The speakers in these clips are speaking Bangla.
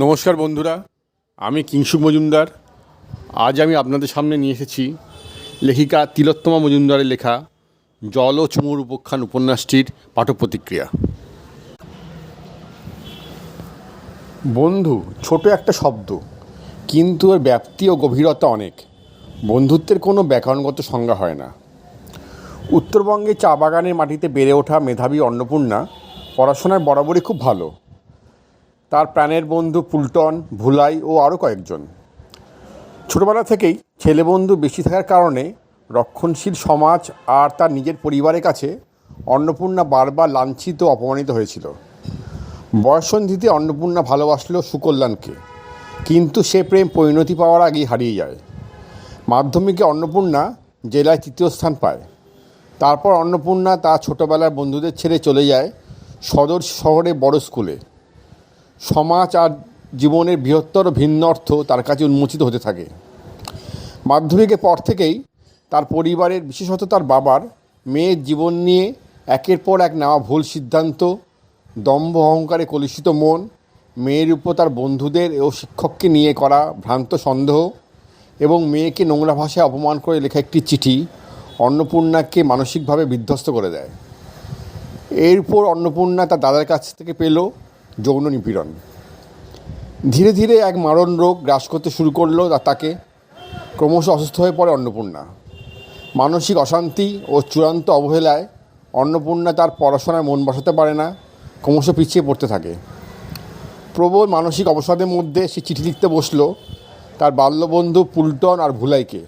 নমস্কার বন্ধুরা, আমি কিংশুক মজুমদার। আজ আমি আপনাদের সামনে নিয়ে এসেছি লেখিকা তিলোত্তমা মজুমদারের লেখা জল ও চুমুর উপাখ্যান উপন্যাসটির পাঠক প্রতিক্রিয়া। বন্ধু ছোট একটা শব্দ, কিন্তু এর ব্যাপ্তি ও গভীরতা অনেক। বন্ধুত্বের কোনো ব্যাকরণগত সংজ্ঞা হয় না। উত্তরবঙ্গে চা বাগানের মাটিতে বেড়ে ওঠা মেধাবী অন্নপূর্ণা পড়াশোনায় বরাবরই খুব ভালো। তার প্রাণের বন্ধু ফুলটন, ভুলাই ও আরও কয়েকজন। ছোটোবেলা থেকেই ছেলে বন্ধু বেশি থাকার কারণে রক্ষণশীল সমাজ আর তার নিজের পরিবারের কাছে অন্নপূর্ণা বারবার লাঞ্ছিত ও অপমানিত হয়েছিল। বয়ঃসন্ধিতে অন্নপূর্ণা ভালোবাসল সুকল্যাণকে, কিন্তু সে প্রেম পরিণতি পাওয়ার আগেই হারিয়ে যায়। মাধ্যমিকে অন্নপূর্ণা জেলায় তৃতীয় স্থান পায়। তারপর অন্নপূর্ণা তার ছোটোবেলার বন্ধুদের ছেড়ে চলে যায় সদর শহরে বড় স্কুলে। সমাজ আর জীবনের বৃহত্তর ভিন্ন অর্থ তার কাছে উন্মোচিত হতে থাকে। মাধ্যমিকের পর থেকেই তার পরিবারের, বিশেষত তার বাবার, মেয়ের জীবন নিয়ে একের পর এক নেওয়া ভুল সিদ্ধান্ত, দম্ভ অহংকারে কলুষিত মন, মেয়ের উপর তার বন্ধুদের ও শিক্ষককে নিয়ে করা ভ্রান্ত সন্দেহ এবং মেয়েকে নোংরা ভাষায় অপমান করে লেখা একটি চিঠি অন্নপূর্ণাকে মানসিকভাবে বিধ্বস্ত করে দেয়। এরপর অন্নপূর্ণা তার দাদার কাছ থেকে পেল যৌন নিপীড়ন। ধীরে ধীরে এক মারণ রোগ গ্রাস করতে শুরু করলো তাকে। ক্রমশ অসুস্থ হয়ে পড়ে অন্নপূর্ণা। মানসিক অশান্তি ও চূড়ান্ত অবহেলায় অন্নপূর্ণা তার পড়াশোনায় মন বসাতে পারে না, ক্রমশ পিছিয়ে পড়তে থাকে। প্রবল মানসিক অবসাদের মধ্যে সে চিঠি লিখতে বসল তার বাল্যবন্ধু ফুলটন আর ভুলাইকে।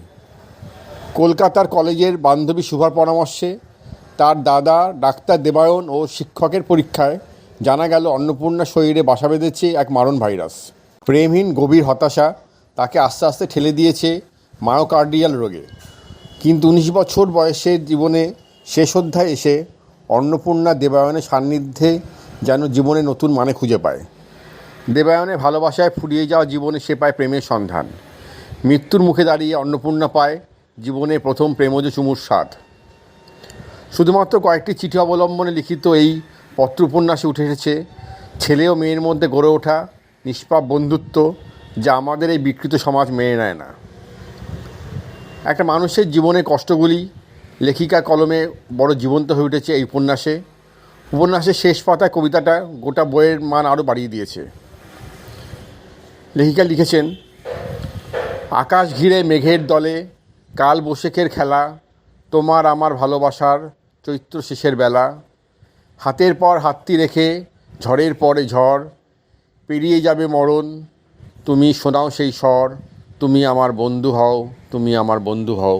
কলকাতার কলেজের বান্ধবী শুভার পরামর্শে তার দাদা ডাক্তার দেবায়ন ও শিক্ষকের পরীক্ষায় জানা গেল অন্নপূর্ণার শরীরে বাসা বেঁধেছে এক মারণ ভাইরাস। প্রেমহীন গভীর হতাশা তাকে আস্তে আস্তে ঠেলে দিয়েছে মায়োকার্ডিয়াল রোগে। কিন্তু 19 বছর বয়সের জীবনে শেষ অধ্যায় এসে অন্নপূর্ণা দেবায়নের সান্নিধ্যে যেন জীবনে নতুন মানে খুঁজে পায়। দেবায়নের ভালোবাসায় ফুরিয়ে যাওয়া জীবনে সে পায় প্রেমের সন্ধান। মৃত্যুর মুখে দাঁড়িয়ে অন্নপূর্ণা পায় জীবনের প্রথম প্রেমজ চুমুর স্বাদ। শুধুমাত্র কয়েকটি চিঠি অবলম্বনে লিখিত এই পত্র উপন্যাসে উঠে এসেছে ছেলে ও মেয়ের মধ্যে গড়ে ওঠা নিষ্পাপ বন্ধুত্ব, যা আমাদের এই বিকৃত সমাজ মেনে নেয় না। একটা মানুষের জীবনের কষ্টগুলি লেখিকার কলমে বড় জীবন্ত হয়ে উঠেছে এই উপন্যাসে। উপন্যাসের শেষ পাতায় কবিতাটা গোটা বইয়ের মান আরও বাড়িয়ে দিয়েছে। লেখিকা লিখেছেন, আকাশ ঘিরে মেঘের দলে কাল বৈশাখের খেলা, তোমার আমার ভালোবাসার চৈত্র শেষের বেলা, হাতের পর হাতটি রেখে ঝড়ের পরে ঝড়, পেরিয়ে যাবে মরণ, তুমি শোনাও সেই স্বর, তুমি আমার বন্ধু হও, তুমি আমার বন্ধু হও।